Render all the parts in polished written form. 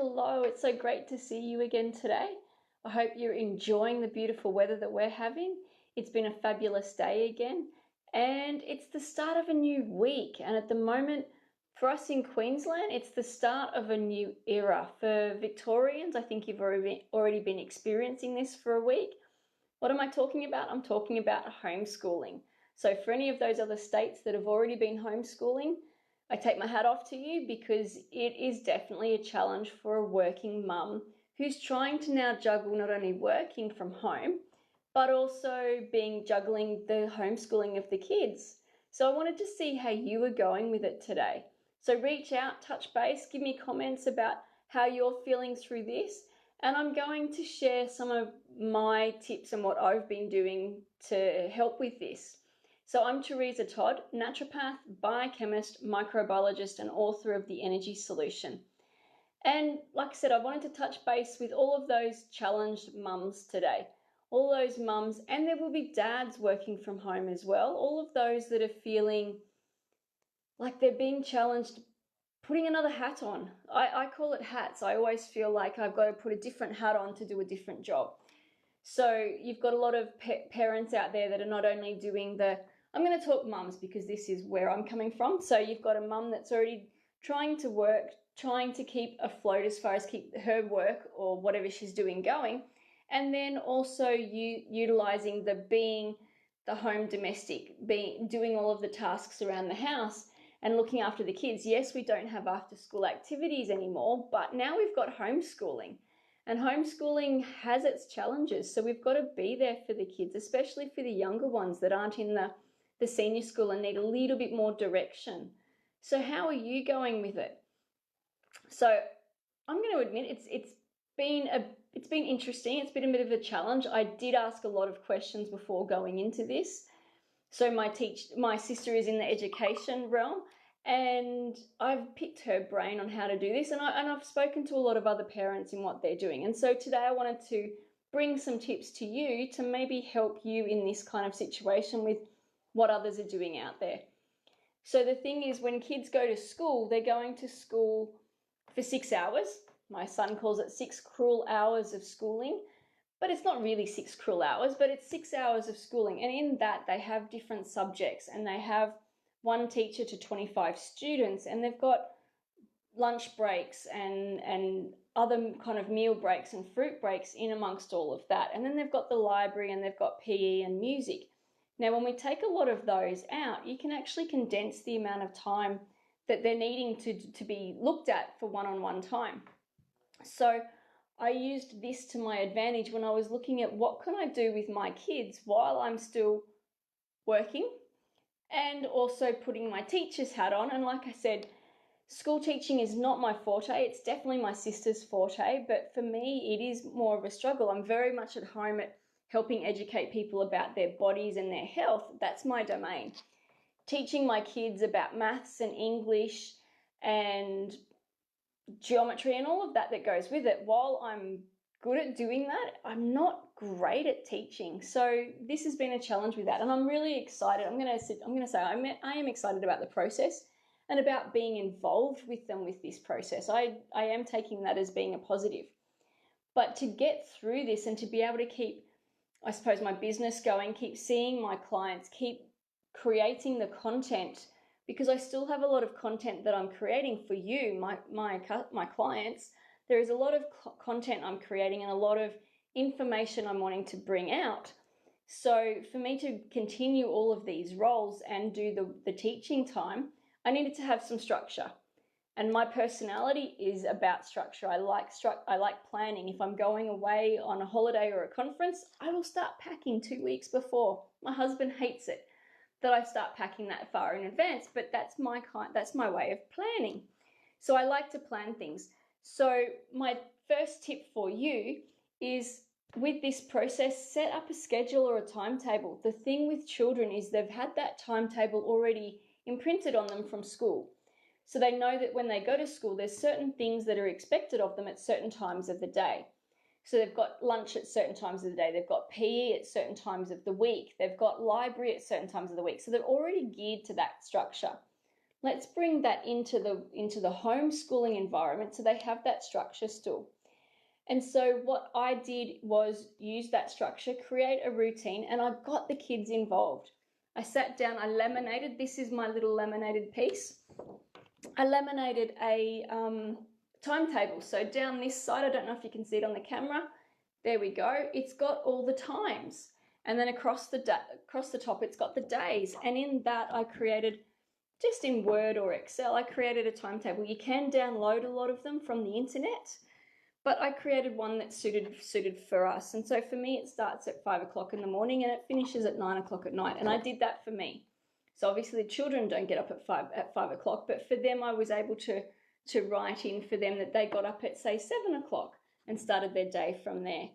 Hello, it's so great to see you again today. I hope you're enjoying the beautiful weather that we're having. It's been a fabulous day again, and it's the start of a new week. And at the moment, for us in Queensland, it's the start of a new era. For Victorians, I think you've already been experiencing this for a week. What am I talking about? I'm talking about homeschooling. So for any of those other states that have already been homeschooling, I take my hat off to you because it is definitely a challenge for a working mum who's trying to now juggle not only working from home, but also juggling the homeschooling of the kids. So I wanted to see how you were going with it today. So reach out, touch base, give me comments about how you're feeling through this. And I'm going to share some of my tips and what I've been doing to help with this. So I'm Teresa Todd, naturopath, biochemist, microbiologist, and author of The Energy Solution. And like I said, I wanted to touch base with all of those challenged mums today. All those mums, and there will be dads working from home as well. All of those that are feeling like they're being challenged, putting another hat on. I call it hats. I always feel like I've got to put a different hat on to do a different job. So you've got a lot of parents out there that are not only doing I'm going to talk mums because this is where I'm coming from. So you've got a mum that's already trying to work, trying to keep afloat as far as keep her work or whatever she's doing going. And then also utilizing being the home domestic, doing all of the tasks around the house and looking after the kids. Yes, we don't have after school activities anymore, but now we've got homeschooling. And homeschooling has its challenges. So we've got to be there for the kids, especially for the younger ones that aren't in the senior school and need a little bit more direction. So how are you going with it? So I'm going to admit it's been interesting. It's been a bit of a challenge. I did ask a lot of questions before going into this. So my sister is in the education realm, and I've picked her brain on how to do this, and I've spoken to a lot of other parents in what they're doing. And so today I wanted to bring some tips to you to maybe help you in this kind of situation with what others are doing out there. So the thing is, when kids go to school, they're going to school for 6 hours. My son calls it 6 cruel hours of schooling, but it's not really 6 cruel hours, but it's 6 hours of schooling. And in that, they have different subjects, and they have one teacher to 25 students, and they've got lunch breaks and other kind of meal breaks and fruit breaks in amongst all of that. And then they've got the library, and they've got PE and music. Now, when we take a lot of those out, you can actually condense the amount of time that they're needing to be looked at for one-on-one time. So I used this to my advantage when I was looking at what can I do with my kids while I'm still working and also putting my teacher's hat on. And like I said, school teaching is not my forte. It's definitely my sister's forte, but for me, it is more of a struggle. I'm very much at home at helping educate people about their bodies and their health. That's my domain. Teaching my kids about maths and English and geometry and all of that goes with it. While I'm good at doing that, I'm not great at teaching. So this has been a challenge with that, and I'm really excited. I'm going to say I am excited about the process and about being involved with them with this process. I am taking that as being a positive. But to get through this and to be able to keep, I suppose, my business going, keep seeing my clients, keep creating the content, because I still have a lot of content that I'm creating for you, my clients. There is a lot of content I'm creating and a lot of information I'm wanting to bring out. So for me to continue all of these roles and do the teaching time, I needed to have some structure. And my personality is about structure. I like planning. If I'm going away on a holiday or a conference, I will start packing 2 weeks before. My husband hates it that I start packing that far in advance, but that's my way of planning. So I like to plan things. So my first tip for you is, with this process, set up a schedule or a timetable. The thing with children is they've had that timetable already imprinted on them from school. So they know that when they go to school, there's certain things that are expected of them at certain times of the day. So they've got lunch at certain times of the day. They've got PE at certain times of the week. They've got library at certain times of the week. So they're already geared to that structure. Let's bring that into the homeschooling environment so they have that structure still. And so what I did was use that structure, create a routine, and I got the kids involved. I sat down, I laminated, this is my little laminated piece. I laminated a timetable. So down this side, I don't know if you can see it on the camera, there we go. It's got all the times. And then across the top, it's got the days. And in that, I created, just in Word or Excel, I created a timetable. You can download a lot of them from the internet, but I created one that's suited for us. And so for me, it starts at 5 o'clock in the morning and it finishes at 9 o'clock at night. And I did that for me. So obviously the children don't get up at 5 o'clock, but for them, I was able to write in for them that they got up at, say, 7 o'clock and started their day from there.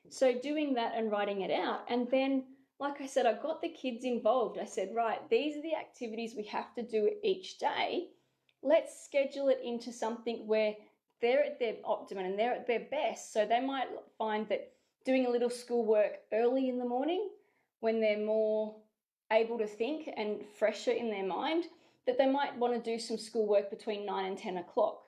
So doing that and writing it out. And then, like I said, I got the kids involved. I said, right, these are the activities we have to do each day. Let's schedule it into something where they're at their optimum and they're at their best. So they might find that doing a little schoolwork early in the morning when they're more able to think and fresher in their mind, that they might want to do some schoolwork between 9 and 10 o'clock.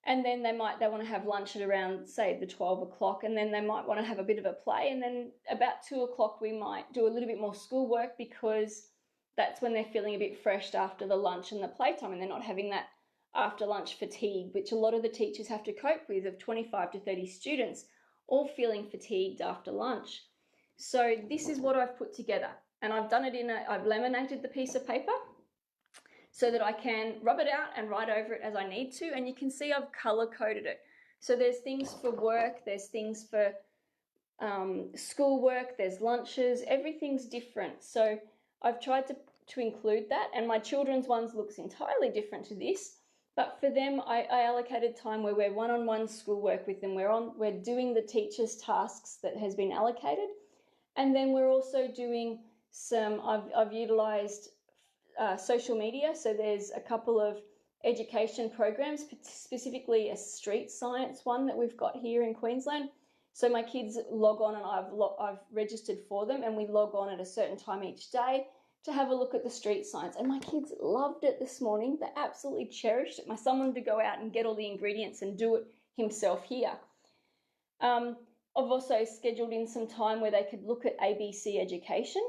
And then they want to have lunch at around, say, the 12 o'clock, and then they might want to have a bit of a play. And then about 2 o'clock, we might do a little bit more schoolwork because that's when they're feeling a bit fresh after the lunch and the playtime, and they're not having that after lunch fatigue, which a lot of the teachers have to cope with, of 25 to 30 students all feeling fatigued after lunch. So this is what I've put together, and I've done it I've laminated the piece of paper so that I can rub it out and write over it as I need to. And you can see I've color coded it. So there's things for work, there's things for schoolwork, there's lunches, everything's different. So I've tried to include that, and my children's ones looks entirely different to this. But for them, I allocated time where we're one-on-one schoolwork with them. We're doing the teacher's tasks that has been allocated. And then we're also doing I've utilized social media. So there's a couple of education programs, specifically a street science one that we've got here in Queensland. So my kids log on, and I've registered for them, and we log on at a certain time each day to have a look at the street science. And my kids loved it this morning. They absolutely cherished it. My son wanted to go out and get all the ingredients and do it himself here. I've also scheduled in some time where they could look at ABC education,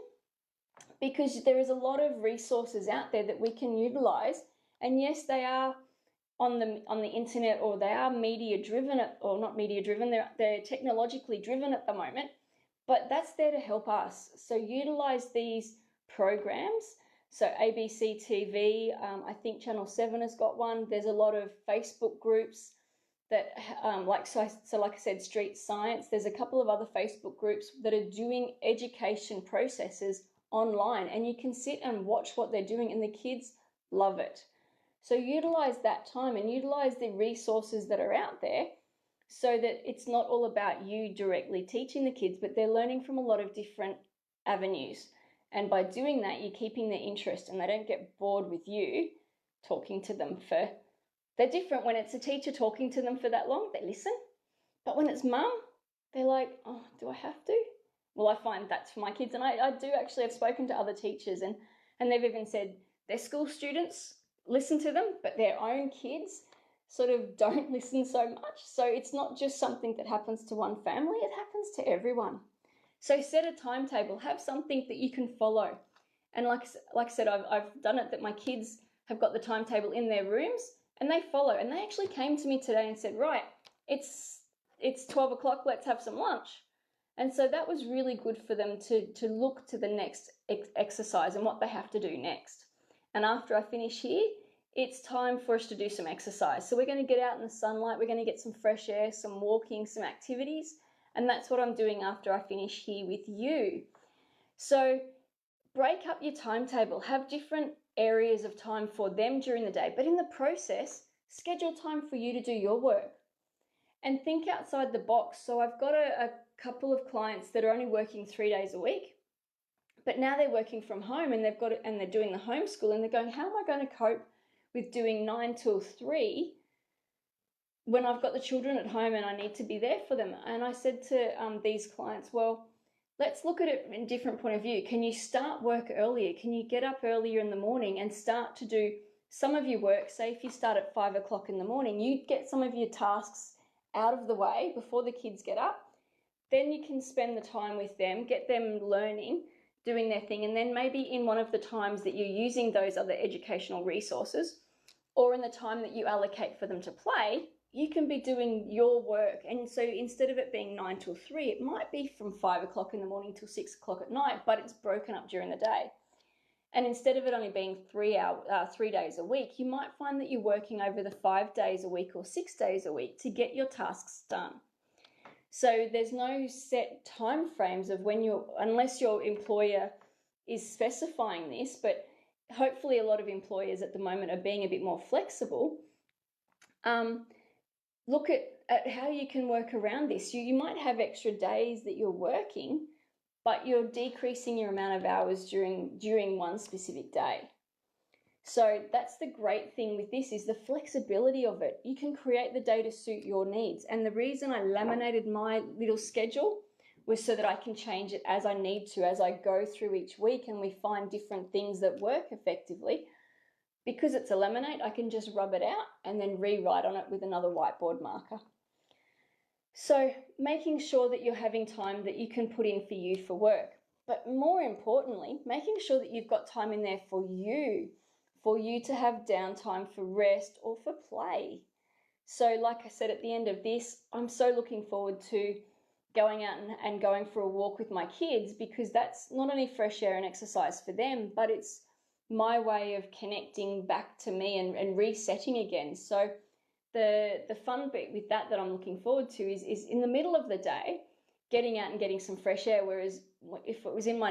because there is a lot of resources out there that we can utilize. And yes, they are on the internet, or they are media driven, or not media driven, they're technologically driven at the moment, but that's there to help us. So utilize these programs. So ABC TV, I think Channel 7 has got one. There's a lot of Facebook groups that like I said, street science. There's a couple of other Facebook groups that are doing education processes online, and you can sit and watch what they're doing, and the kids love it. So utilize that time and utilize the resources that are out there, so that it's not all about you directly teaching the kids, but they're learning from a lot of different avenues. And by doing that, you're keeping their interest, and they don't get bored with you talking to them they're different. When it's a teacher talking to them for that long, they listen. But when it's mum, they're like, oh, do I have to? Well, I find that's for my kids. And I do actually, I've spoken to other teachers, and they've even said their school students listen to them, but their own kids sort of don't listen so much. So it's not just something that happens to one family, it happens to everyone. So set a timetable, have something that you can follow. And like I said, I've done it that my kids have got the timetable in their rooms, and they follow. And they actually came to me today and said, right, it's 12 o'clock, let's have some lunch. And so that was really good for them to look to the next exercise and what they have to do next. And after I finish here, it's time for us to do some exercise. So we're going to get out in the sunlight, we're going to get some fresh air, some walking, some activities. And that's what I'm doing after I finish here with you. So break up your timetable, have different areas of time for them during the day, but in the process, schedule time for you to do your work. And think outside the box. So I've got a couple of clients that are only working 3 days a week, but now they're working from home, and they're doing the homeschool, and they're going, how am I going to cope with doing 9 till 3 when I've got the children at home and I need to be there for them? And I said to these clients, well, let's look at it in a different point of view. Can you start work earlier? Can you get up earlier in the morning and start to do some of your work, say if you start at 5 o'clock in the morning, you get some of your tasks out of the way before the kids get up. Then you can spend the time with them, get them learning, doing their thing, and then maybe in one of the times that you're using those other educational resources, or in the time that you allocate for them to play, you can be doing your work. And so instead of it being 9 till 3, it might be from 5 o'clock in the morning till 6 o'clock at night, but it's broken up during the day. And instead of it only being 3 days a week, you might find that you're working over the 5 days a week or 6 days a week to get your tasks done. So there's no set time frames of when unless your employer is specifying this, but hopefully a lot of employers at the moment are being a bit more flexible. Look at how you can work around this. You might have extra days that you're working, but you're decreasing your amount of hours during one specific day. So that's the great thing with this, is the flexibility of it. You can create the day to suit your needs. And the reason I laminated my little schedule was so that I can change it as I need to, as I go through each week and we find different things that work effectively. Because it's a laminate, I can just rub it out and then rewrite on it with another whiteboard marker. So making sure that you're having time that you can put in for you for work. But more importantly, making sure that you've got time in there for you to have downtime for rest or for play. So like I said at the end of this, I'm so looking forward to going out and going for a walk with my kids, because that's not only fresh air and exercise for them, but it's my way of connecting back to me and resetting again. So the fun bit with that I'm looking forward to is in the middle of the day, getting out and getting some fresh air. Whereas if it was in my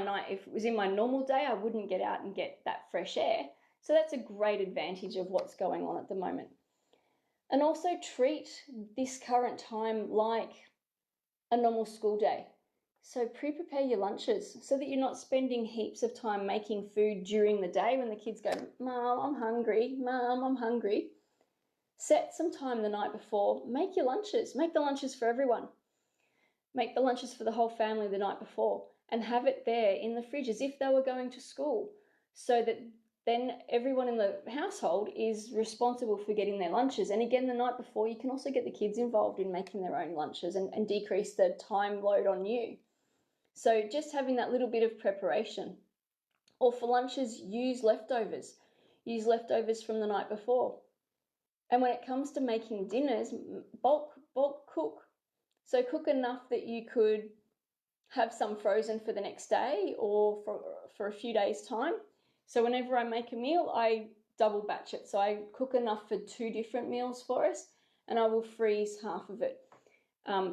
normal day, I wouldn't get out and get that fresh air. So that's a great advantage of what's going on at the moment. And also treat this current time like a normal school day. So pre-prepare your lunches so that you're not spending heaps of time making food during the day when the kids go, "Mom, I'm hungry. Mom, I'm hungry." Set some time the night before. Make your lunches. Make the lunches for everyone. Make the lunches for the whole family the night before and have it there in the fridge as if they were going to school, so that then everyone in the household is responsible for getting their lunches. And again, the night before, you can also get the kids involved in making their own lunches and decrease the time load on you. So just having that little bit of preparation. Or for lunches, use leftovers. Use leftovers from the night before. And when it comes to making dinners, bulk cook. So cook enough that you could have some frozen for the next day or for a few days' time. So whenever I make a meal, I double batch it. So I cook enough for 2 different meals for us, and I will freeze half of it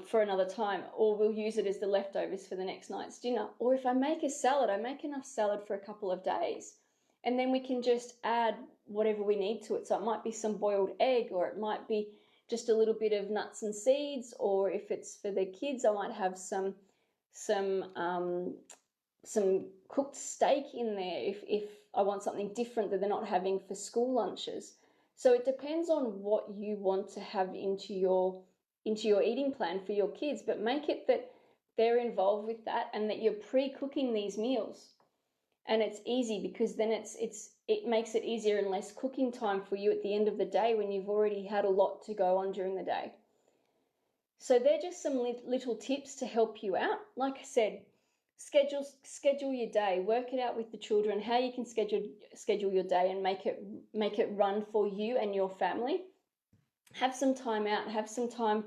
for another time, or we'll use it as the leftovers for the next night's dinner. Or if I make a salad, I make enough salad for a couple of days, and then we can just add whatever we need to it. So it might be some boiled egg, or it might be just a little bit of nuts and seeds, or if it's for the kids, I might have some cooked steak in there if I want something different that they're not having for school lunches. So it depends on what you want to have into your eating plan for your kids, but make it that they're involved with that and that you're pre-cooking these meals. And it's easy, because then it makes it easier and less cooking time for you at the end of the day when you've already had a lot to go on during the day. So they're just some little tips to help you out. Like I said, schedule your day, work it out with the children, how you can schedule your day and make it run for you and your family. Have some time out, have some time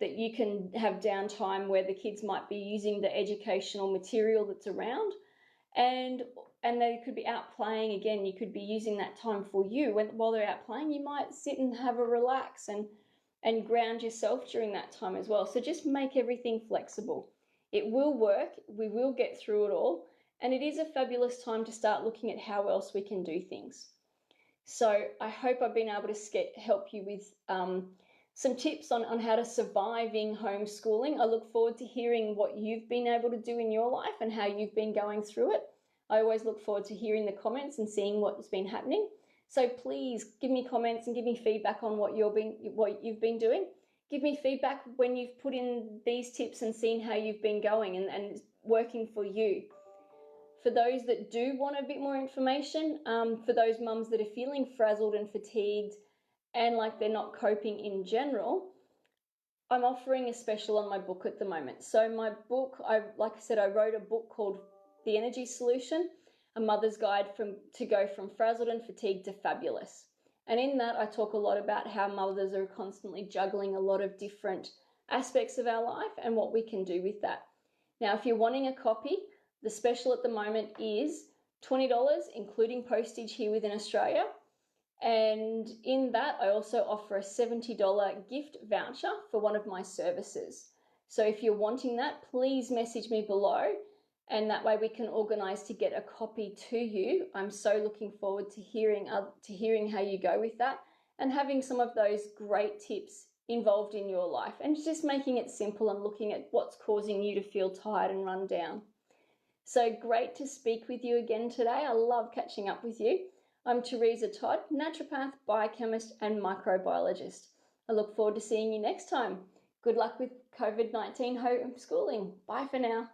that you can have downtime where the kids might be using the educational material that's around, and they could be out playing. Again, you could be using that time for you. While they're out playing, you might sit and have a relax and ground yourself during that time as well. So just make everything flexible. It will work. We will get through it all. And it is a fabulous time to start looking at how else we can do things. So I hope I've been able to help you with some tips on how to survive in homeschooling. I look forward to hearing what you've been able to do in your life and how you've been going through it. I always look forward to hearing the comments and seeing what's been happening. So please give me comments and give me feedback on what you've been doing. Give me feedback when you've put in these tips and seen how you've been going and working for you. For those that do want a bit more information, for those mums that are feeling frazzled and fatigued and like they're not coping in general, I'm offering a special on my book at the moment. So my book, like I said, I wrote a book called The Energy Solution, a mother's guide to go from frazzled and fatigued to fabulous. And in that, I talk a lot about how mothers are constantly juggling a lot of different aspects of our life and what we can do with that. Now, if you're wanting a copy, the special at the moment is $20, including postage here within Australia. And in that, I also offer a $70 gift voucher for one of my services. So if you're wanting that, please message me below, and that way we can organise to get a copy to you. I'm so looking forward to hearing how you go with that and having some of those great tips involved in your life and just making it simple and looking at what's causing you to feel tired and run down. So great to speak with you again today. I love catching up with you. I'm Teresa Todd, naturopath, biochemist and microbiologist. I look forward to seeing you next time. Good luck with COVID-19 homeschooling. Bye for now.